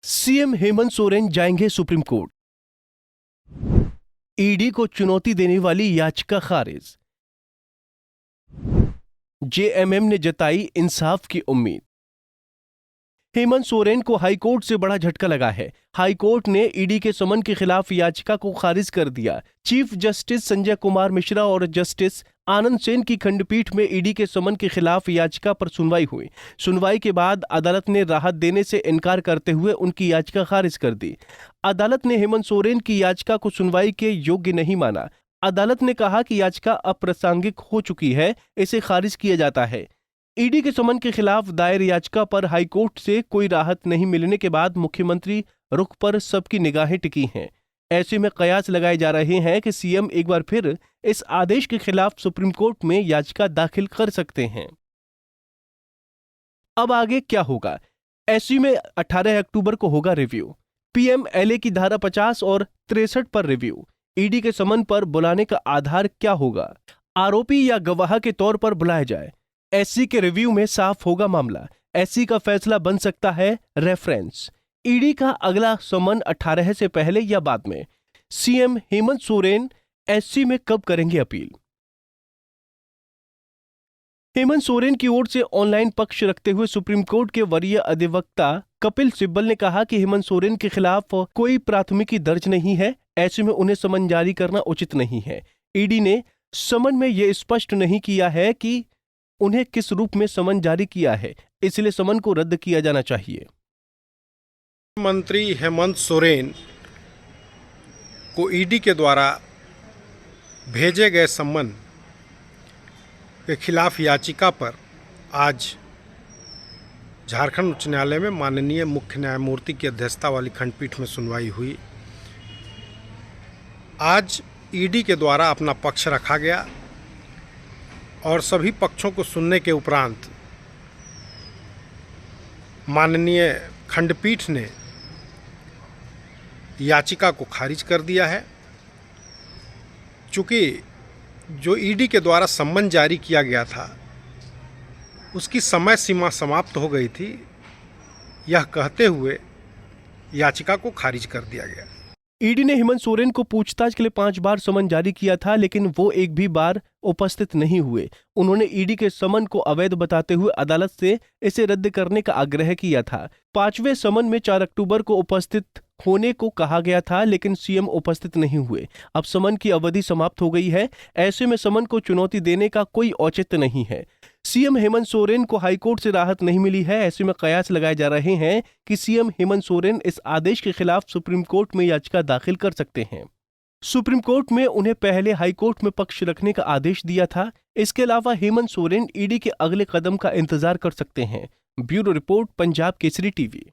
CM Hemant Soren जाएंगे supreme court. ED को चुनौती देने वाली याचिका खारिज। जेएमएम ने जताई इंसाफ की उम्मीद। हेमंत सोरेन को हाईकोर्ट से बड़ा झटका लगा है। हाईकोर्ट ने ईडी के समन के खिलाफ याचिका को खारिज कर दिया। चीफ जस्टिस संजय कुमार मिश्रा और जस्टिस आनंद सेन की खंडपीठ में ईडी के समन के खिलाफ याचिका पर सुनवाई हुई। सुनवाई के बाद अदालत ने राहत देने से इनकार करते हुए उनकी याचिका खारिज कर दी। अदालत ने हेमंत सोरेन की याचिका को सुनवाई के योग्य नहीं माना। अदालत ने कहा कि याचिका अप्रासंगिक हो चुकी है, इसे खारिज किया जाता है। ईडी के समन के खिलाफ दायर याचिका पर हाईकोर्ट से कोई राहत नहीं मिलने के बाद मुख्यमंत्री रुख पर सबकी निगाहें टिकी हैं। ऐसे में कयास लगाए जा रहे हैं कि सीएम एक बार फिर इस आदेश के खिलाफ सुप्रीम कोर्ट में याचिका दाखिल कर सकते हैं। अब आगे क्या होगा? एससी में 18 अक्टूबर को होगा रिव्यू। पीएमएलए की धारा 50 और 63 पर रिव्यू। ईडी के समन पर बुलाने का आधार क्या होगा? आरोपी या गवाह के तौर पर बुलाया जाए। एससी के रिव्यू में साफ होगा मामला। एससी का फैसला बन सकता है रेफरेंस। ईडी का अगला समन 18 से पहले या बाद में? सीएम हेमंत सोरेन एससी में कब करेंगे अपील? हेमंत सोरेन की ओर से ऑनलाइन पक्ष रखते हुए सुप्रीम कोर्ट के वरीय अधिवक्ता कपिल सिब्बल ने कहा कि हेमंत सोरेन के खिलाफ कोई प्राथमिकी दर्ज नहीं है। ऐसे में उन्हें समन जारी करना उचित नहीं है। ईडी ने समन में यह स्पष्ट नहीं किया है कि उन्हें किस रूप में समन जारी किया है, इसलिए समन को रद्द किया जाना चाहिए। मंत्री हेमंत सोरेन को ईडी के द्वारा भेजे गए समन के खिलाफ याचिका पर आज झारखंड उच्च न्यायालय में माननीय मुख्य न्यायमूर्ति की अध्यक्षता वाली खंडपीठ में सुनवाई हुई। आज ईडी के द्वारा अपना पक्ष रखा गया और सभी पक्षों को सुनने के उपरांत माननीय खंडपीठ ने याचिका को खारिज कर दिया है। चूँकि जो ईडी के द्वारा सम्मन जारी किया गया था उसकी समय सीमा समाप्त हो गई थी, यह कहते हुए याचिका को खारिज कर दिया गया। ईडी ने हेमंत सोरेन को पूछताछ के लिए 5 बार समन जारी किया था, लेकिन वो एक भी बार उपस्थित नहीं हुए। उन्होंने ईडी के समन को अवैध बताते हुए अदालत से इसे रद्द करने का आग्रह किया था। 5वें समन में 4 अक्टूबर को उपस्थित होने को कहा गया था, लेकिन सीएम उपस्थित नहीं हुए। अब समन की अवधि समाप्त हो गई है। ऐसे में समन को चुनौती देने का कोई औचित्य नहीं है। सीएम हेमंत सोरेन को हाईकोर्ट से राहत नहीं मिली है। ऐसे में कयास लगाए जा रहे हैं कि सीएम हेमंत सोरेन इस आदेश के खिलाफ सुप्रीम कोर्ट में याचिका दाखिल कर सकते हैं। सुप्रीम कोर्ट में उन्हें पहले हाईकोर्ट में पक्ष रखने का आदेश दिया था। इसके अलावा हेमंत सोरेन ईडी के अगले कदम का इंतजार कर सकते हैं। Bureau report, Punjab Kesari TV.